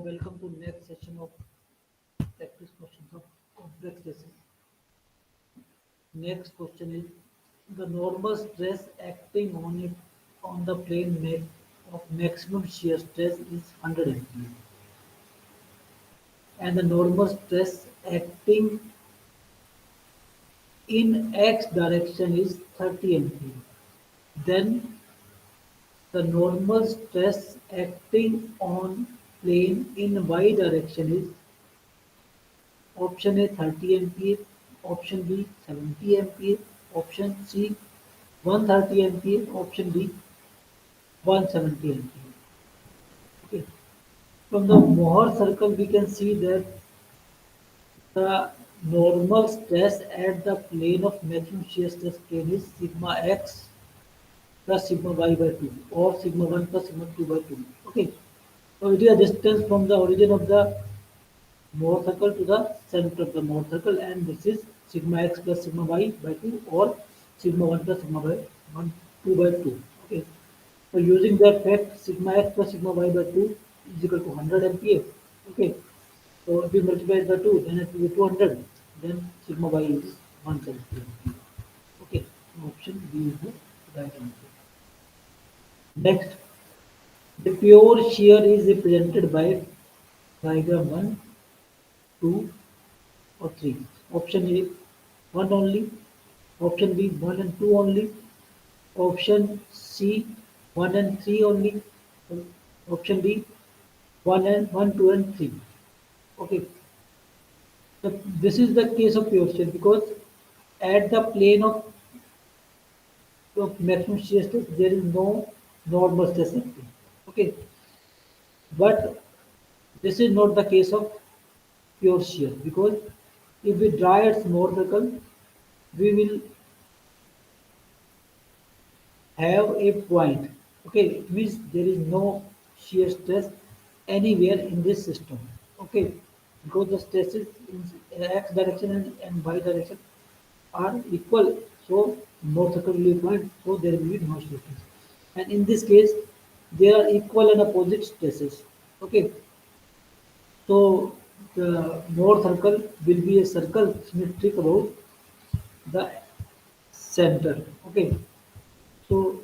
welcome to next session of practice questions of complex cases. Next question is the normal stress acting on it on the plane of maximum shear stress is 100 MPa, and the normal stress acting in x direction is 30 MPa. Then the normal stress acting on plane in y direction is option A 30 MPa, option B 70 MPa, option C 130 MPa, option D 170 MPa. Okay. From the Mohr circle, we can see that the normal stress at the plane of maximum shear stress plane is sigma x plus sigma y by 2 or sigma 1 plus sigma 2 by 2. Okay. So it is a distance from the origin of the Mohr circle to the center of the Mohr circle, and this is sigma x plus sigma y by 2 or sigma 1 plus sigma by 1 2 by 2. Okay. So using that fact, sigma x plus sigma y by 2 is equal to 100 MPa. Okay. So if we multiply by 2, then it will be 200. Then sigma y is 170 MPa. Okay. So option B is the right answer. Next, the pure shear is represented by diagram 1, 2, or 3. Option A 1 only, option B 1 and 2 only, option C 1 and 3 only, option D 1 and 1, 2 and 3. Okay, so this is the case of pure shear because at the plane of maximum shear stress there is no normal stress acting. Okay, but this is not the case of pure shear because if we draw its Mohr circle, we will have a point. Okay, it means there is no shear stress anywhere in this system. Okay, because the stresses in x direction and y direction are equal, so no circle will be point, so there will be no shear stress. And in this case, there are equal and opposite stresses. Okay, so the Mohr circle will be a circle symmetric about the center. Okay, so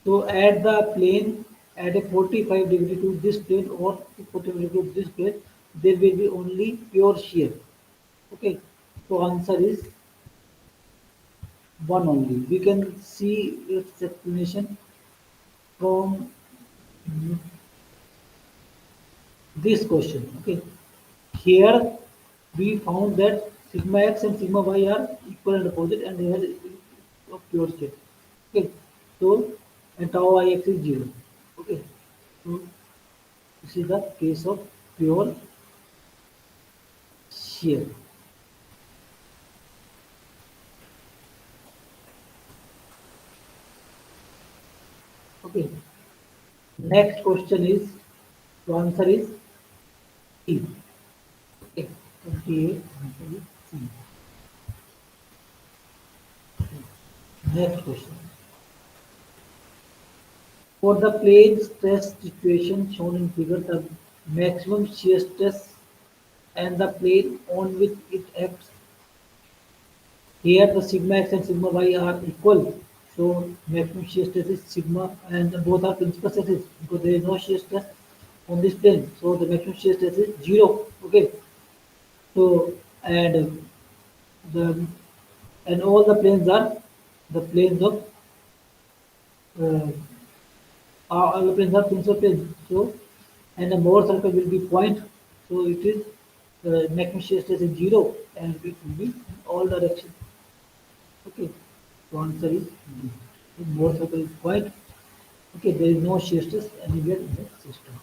so at the plane at a 45-degree to this plane or 45 degree to this plane, there will be only pure shear. Okay, so answer is one only. We can see its explanation from this question. Okay, here we found that sigma x and sigma y are equal and opposite, and they have pure shear. Okay, so and tau ix is 0. Okay, so this is the case of pure shear. Okay. Next question is the answer is C. Okay. 28 answer is C. Next question. For the plane stress situation shown in figure, the maximum shear stress and the plane on which it acts. Here the sigma x and sigma y are equal. So maximum shear stress is sigma and both are principal stresses because there is no shear stress on this plane. So the maximum shear stress is 0. Okay. So the and all the planes are the planes of uh, all the planes are principal planes. So and the Mohr circle will be point. So it is maximum shear stress is 0 and it will be in all directions. Okay. So answer is D. The Mohr circle is point. Okay, there is no shear stress anywhere in the system.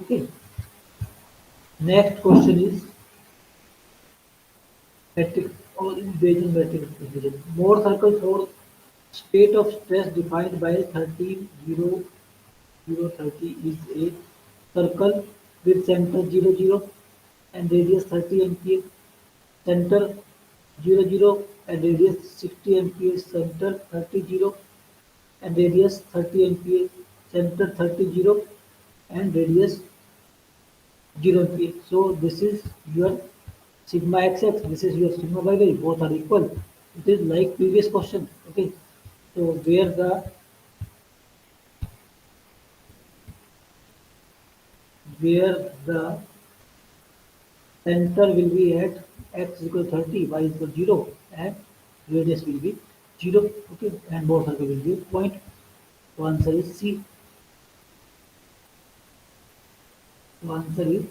Okay. Next question is metric or in Bayesian metric precision. Mohr circle for state of stress defined by 13 0 0 30 is a circle with center 0 0 and radius 30 MPa, center 0 0 and radius 60 MPa, center 30 0 and radius 30 MPa, center 30 0 and radius 0 MPa. So this is your sigma xx, this is your sigma yy, both are equal. It is like previous question. Okay. So where the center will be at x equal 30, y equal 0, and radius will be 0. Okay, and both circle will be point. So answer is C. So answer is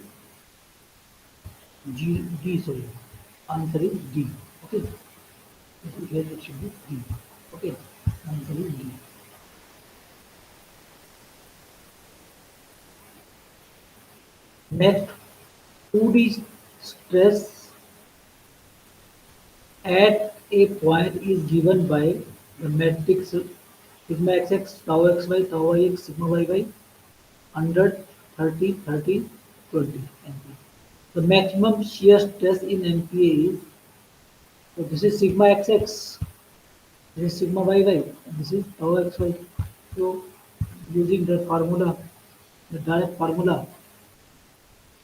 D. Sorry, answer is D. Okay, here it should be D. Okay, answer is D. Next, 2D stress at a point is given by the matrix sigma xx, tau xy, tau yx, sigma yy, 100, 30, 30, 20 MPa. The maximum shear stress in MPa is, so this is sigma xx, this is sigma yy, and this is tau xy. So using the formula, the direct formula,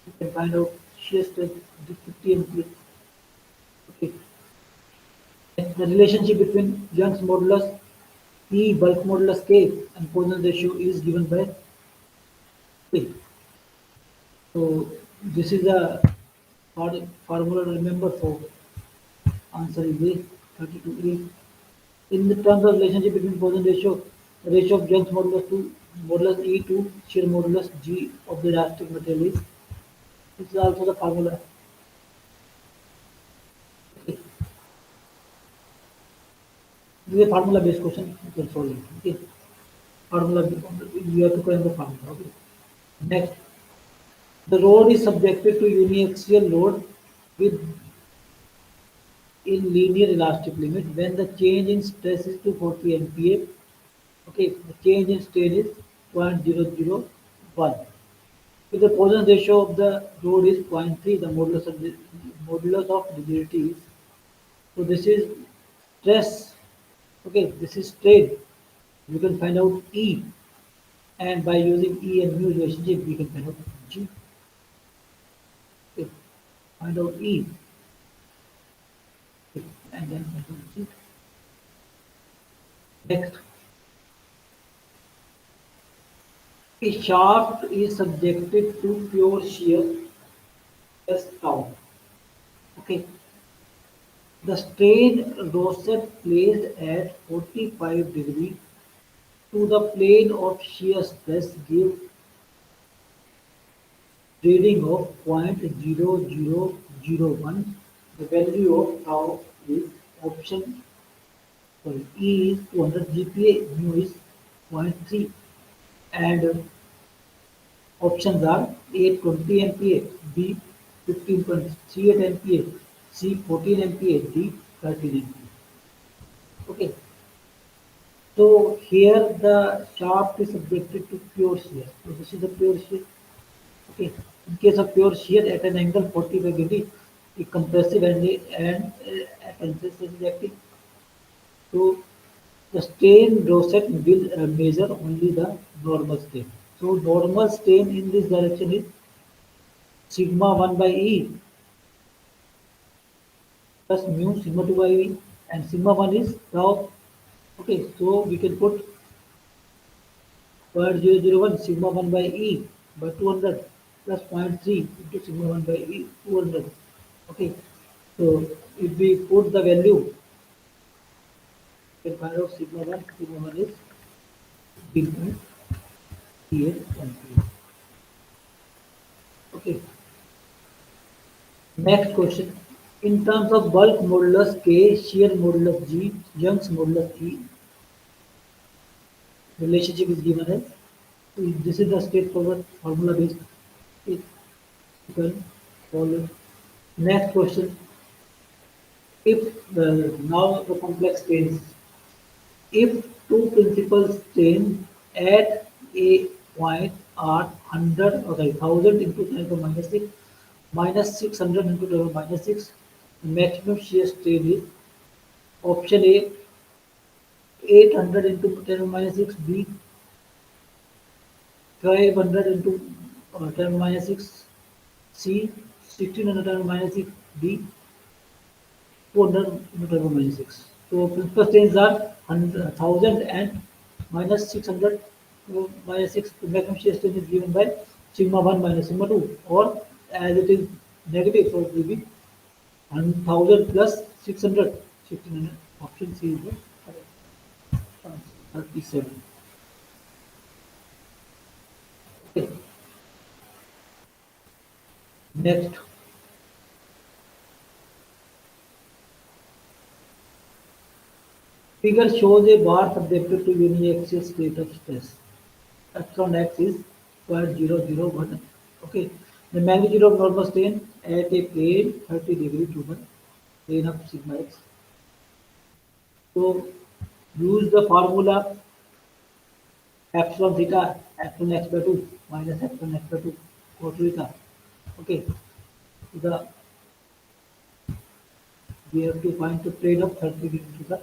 you can find out shear stress is 50 MPa. Okay. And the relationship between Young's modulus E bulk modulus K and Poisson ratio is given by K. So this is a formula to remember for answer is A, 32A. In the terms of relationship between Poisson ratio, the ratio of Young's modulus to modulus E to shear modulus G of the elastic material is, this is also the formula. Okay. This is a formula based question, you can solve it. Okay. Formula, you have to find the formula. Okay. Next, the rod is subjected to uniaxial load with in linear elastic limit when the change in stress is 240 MPa. Okay, the change in strain is 0.001. If the Poisson ratio of the rod is 0.3, the modulus of rigidity is, so this is stress. Okay, this is strain. You can find out E, and by using E and mu relationship, we can find out G. Okay, find out E, okay, and then find out G. Next, a shaft is subjected to pure shear as tau. Okay, the strain rosette placed at 45 degree to the plane of shear stress give reading of 0.0001. The value of tau is option, sorry, E is 200 GPa, mu is 0.3, and options are A 20 MPa, B 15.38 MPa, C 14 MPa, D 13 MPa. Okay, so here the shaft is subjected to pure shear. So this is the pure shear. Okay, in case of pure shear at an angle 45 degree, the compressive and tensile is acting. So the strain rosette will measure only the normal strain. So normal strain in this direction is sigma 1 by E plus mu sigma 2 by E, and sigma 1 is tau. Okay, so we can put 0.001 sigma 1 by E by 200 plus 0.3 into sigma 1 by E 200. Okay, so if we put the value, we can find out sigma 1 is 15.38 MPa. Okay, next question. In terms of bulk modulus K, shear modulus G, Young's modulus E, relationship is given as, so this is the straightforward formula based. Okay, you can follow. Next question. If now the complex case, if two principal strains at a point are 100, okay, 1000 into 10 to minus 6 minus 600 into 10 to minus 6, maximum shear strain is option A 800 into 10 to minus 6, B 500 into 10 minus 6 C, 1600 10 minus 6 D, 200 into 10 minus 6. So principal strains are 1000 and minus 600 minus 6. The maximum shear strain is given by sigma 1 minus sigma 2, or as it is negative, so it will be 1000 plus 600, 1600. Option C is the correct answer. 37. Okay. Next, figure shows a bar subjected to uniaxial state of stress. Epsilon x is 0.001. Okay. The magnitude of normal strain at a plane 30 degree to the plane of sigma x. So use the formula epsilon theta epsilon x by 2 minus epsilon x by 2 cos theta. Okay. The we have to find the plane of 30 degree to the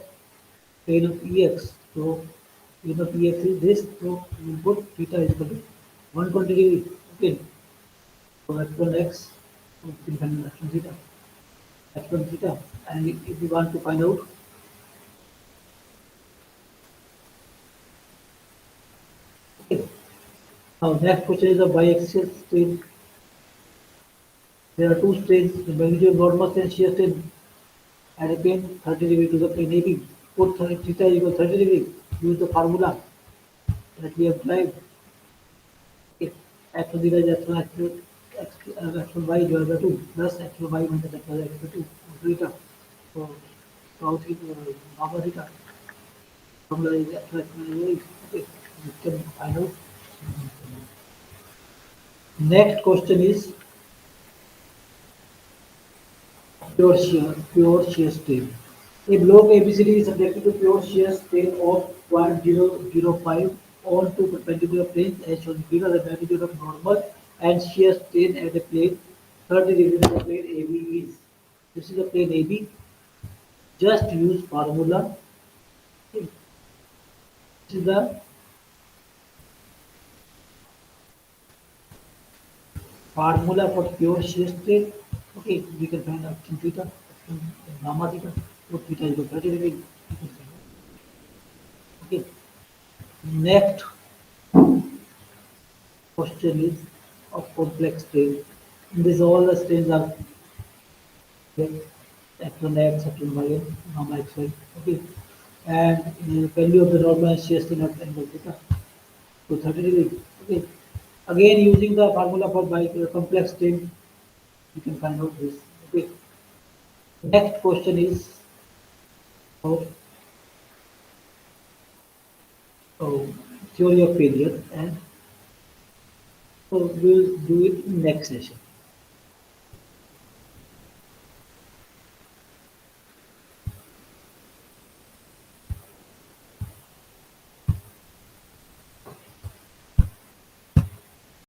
plane of ex. So plane of ex is this. So we will put theta is equal to 120 degree. Okay. So epsilon x, so we can find epsilon theta, and if we want to find out, okay. Now next question is a biaxial strain. There are two strains. The magnitude of normal strain shear strain at a plane 30 degree to the plane AB. Put theta equal 30 degree. Use the formula that we have derived. Okay. Epsilon theta is epsilon epsilon y divided by 2 plus epsilon y minus epsilon x by 2 theta. So tau theta, gamma theta. Formula is epsilon y. Okay. We can find out. Next question is pure shear strain. A block ABCD is subjected to pure shear strain of 0.005 on two perpendicular planes as shown below. The magnitude of normal and shear strain at a plane 30 degrees of the plane AB is. This is the plane AB. Just use formula. This is the formula for pure shear strain. Okay, we can find out theta, gamma theta, so theta is equal to 30 degrees. Okay. Next question is of complex strain. In this, all the strains are epsilon x, epsilon y, and gamma xy. Okay. And the value of the normal and shear strain at angle theta. So 30 degrees. Okay. Again, using the formula for complex strain, you can find out this. Okay. Next question is about theory of failure, and so we'll do it in next session.